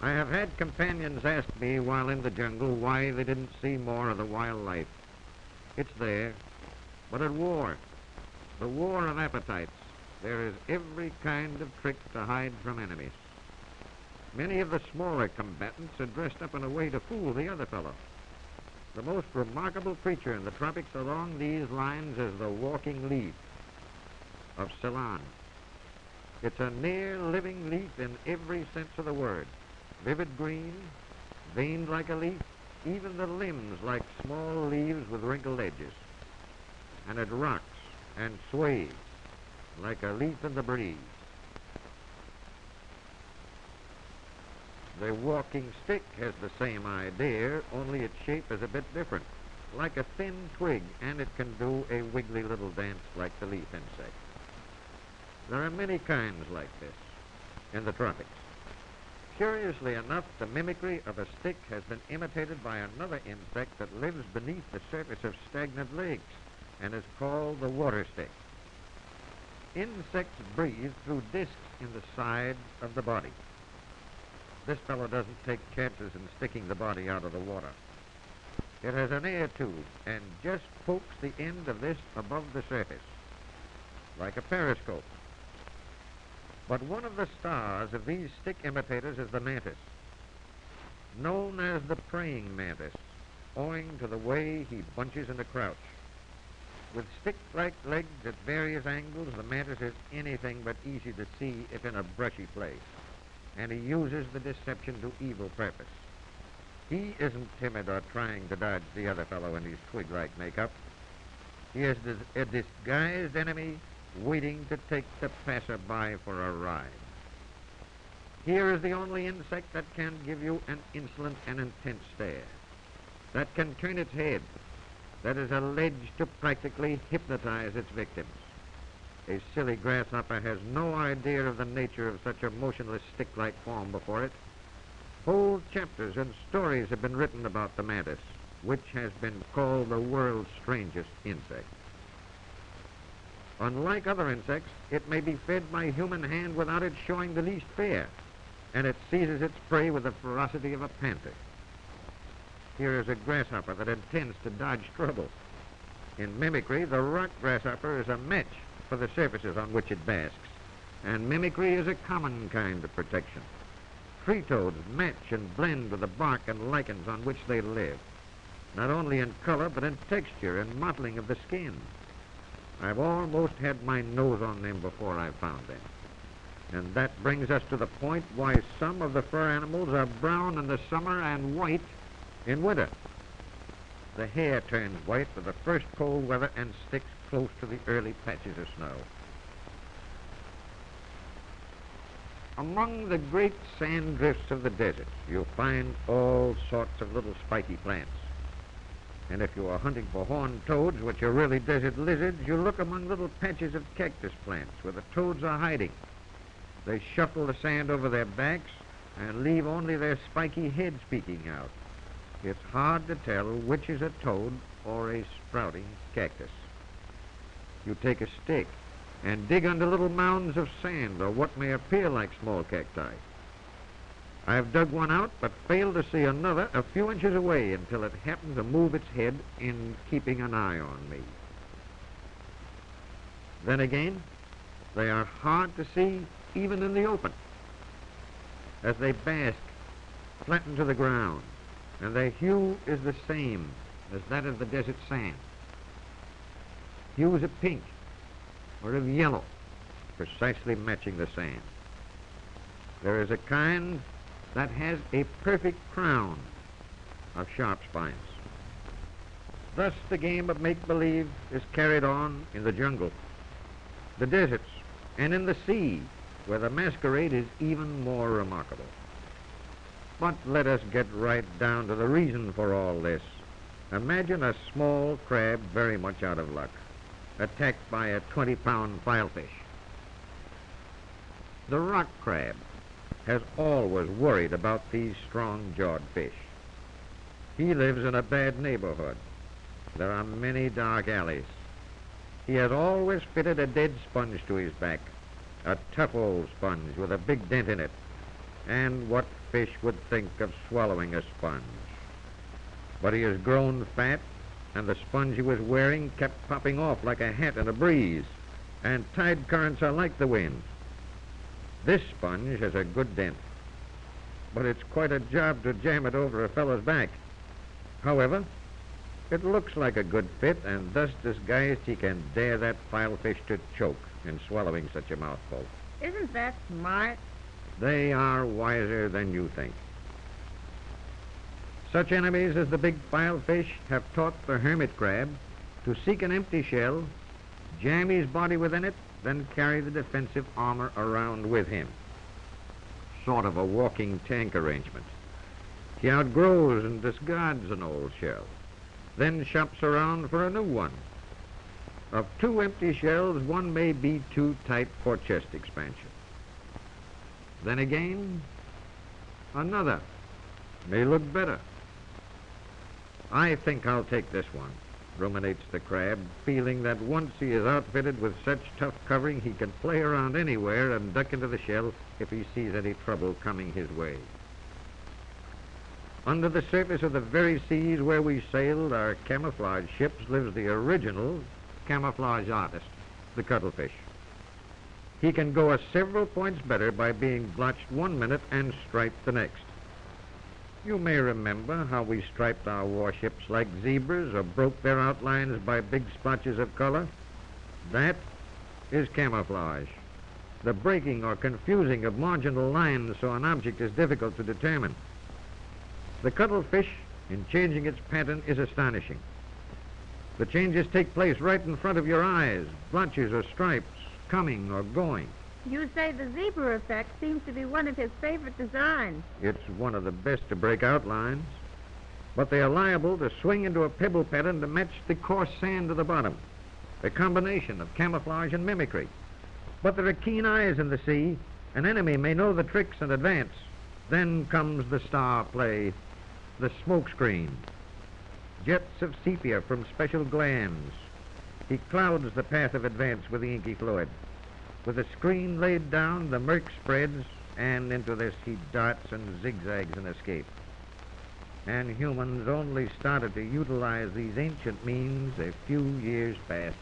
I have had companions ask me while in the jungle why they didn't see more of the wildlife. It's there, but at war, the war of appetites, there is every kind of trick to hide from enemies. Many of the smaller combatants are dressed up in a way to fool the other fellow. The most remarkable creature in the tropics along these lines is the walking leaf of Ceylon. It's a near living leaf in every sense of the word. Vivid green, veined like a leaf, even the limbs like small leaves with wrinkled edges. And it rocks and sways like a leaf in the breeze. The walking stick has the same idea, only its shape is a bit different, like a thin twig, and it can do a wiggly little dance like the leaf insect. There are many kinds like this in the tropics. Curiously enough, the mimicry of a stick has been imitated by another insect that lives beneath the surface of stagnant lakes and is called the water stick. Insects breathe through discs in the side of the body. This fellow doesn't take chances in sticking the body out of the water. It has an air tube and just pokes the end of this above the surface, like a periscope. But one of the stars of these stick imitators is the mantis, known as the praying mantis, owing to the way he bunches in a crouch. With stick-like legs at various angles, the mantis is anything but easy to see if in a brushy place, and he uses the deception to evil purpose. He isn't timid or trying to dodge the other fellow in his twig-like makeup. He is a disguised enemy waiting to take the passerby for a ride. Here is the only insect that can give you an insolent and intense stare, that can turn its head, that is alleged to practically hypnotize its victims. A silly grasshopper has no idea of the nature of such a motionless stick-like form before it. Whole chapters and stories have been written about the mantis, which has been called the world's strangest insect. Unlike other insects, it may be fed by human hand without it showing the least fear, and it seizes its prey with the ferocity of a panther. Here is a grasshopper that intends to dodge trouble. In mimicry, the rock grasshopper is a match for the surfaces on which it basks, and mimicry is a common kind of protection. Tree toads match and blend with the bark and lichens on which they live, not only in color but in texture and mottling of the skin. I've almost had my nose on them before I found them. And that brings us to the point why some of the fur animals are brown in the summer and white in winter. The hair turns white with the first cold weather and sticks close to the early patches of snow. Among the great sand drifts of the desert, you'll find all sorts of little spiky plants. And if you are hunting for horned toads, which are really desert lizards, you look among little patches of cactus plants where the toads are hiding. They shuffle the sand over their backs and leave only their spiky heads peeking out. It's hard to tell which is a toad or a sprouting cactus. You take a stick and dig under little mounds of sand or what may appear like small cacti. I've dug one out, but failed to see another a few inches away until it happened to move its head in keeping an eye on me. Then again, they are hard to see even in the open, as they bask, flatten to the ground, and their hue is the same as that of the desert sand. Hues of pink or of yellow, precisely matching the sand. There is a kind that has a perfect crown of sharp spines. Thus the game of make-believe is carried on in the jungle, the deserts, and in the sea, where the masquerade is even more remarkable. But let us get right down to the reason for all this. Imagine a small crab very much out of luck, attacked by a 20-pound filefish. The rock crab has always worried about these strong-jawed fish. He lives in a bad neighborhood. There are many dark alleys. He has always fitted a dead sponge to his back, a tough old sponge with a big dent in it. And what fish would think of swallowing a sponge. But he has grown fat, and the sponge he was wearing kept popping off like a hat in a breeze, and tide currents are like the wind. This sponge has a good dent, but it's quite a job to jam it over a fellow's back. However, it looks like a good fit, and thus disguised he can dare that filefish to choke in swallowing such a mouthful. Isn't that smart? They are wiser than you think. Such enemies as the big filefish have taught the hermit crab to seek an empty shell, jam his body within it, then carry the defensive armor around with him. Sort of a walking tank arrangement. He outgrows and discards an old shell, then shops around for a new one. Of two empty shells, one may be too tight for chest expansion. Then again, another may look better. I think I'll take this one, ruminates the crab, feeling that once he is outfitted with such tough covering, he can play around anywhere and duck into the shell if he sees any trouble coming his way. Under the surface of the very seas where we sailed our camouflage ships lives the original camouflage artist, the cuttlefish. He can go a several points better by being blotched one minute and striped the next. You may remember how we striped our warships like zebras or broke their outlines by big splotches of color. That is camouflage, the breaking or confusing of marginal lines so an object is difficult to determine. The cuttlefish, in changing its pattern, is astonishing. The changes take place right in front of your eyes, blotches or stripes, coming or going. You say the zebra effect seems to be one of his favorite designs. It's one of the best to break outlines, but they are liable to swing into a pebble pattern to match the coarse sand of the bottom, a combination of camouflage and mimicry. But there are keen eyes in the sea. An enemy may know the tricks in advance. Then comes the star play, the smoke screen. Jets of sepia from special glands. He clouds the path of advance with the inky fluid. With the screen laid down, the murk spreads, and into this he darts and zigzags in escape. And humans only started to utilize these ancient means a few years past.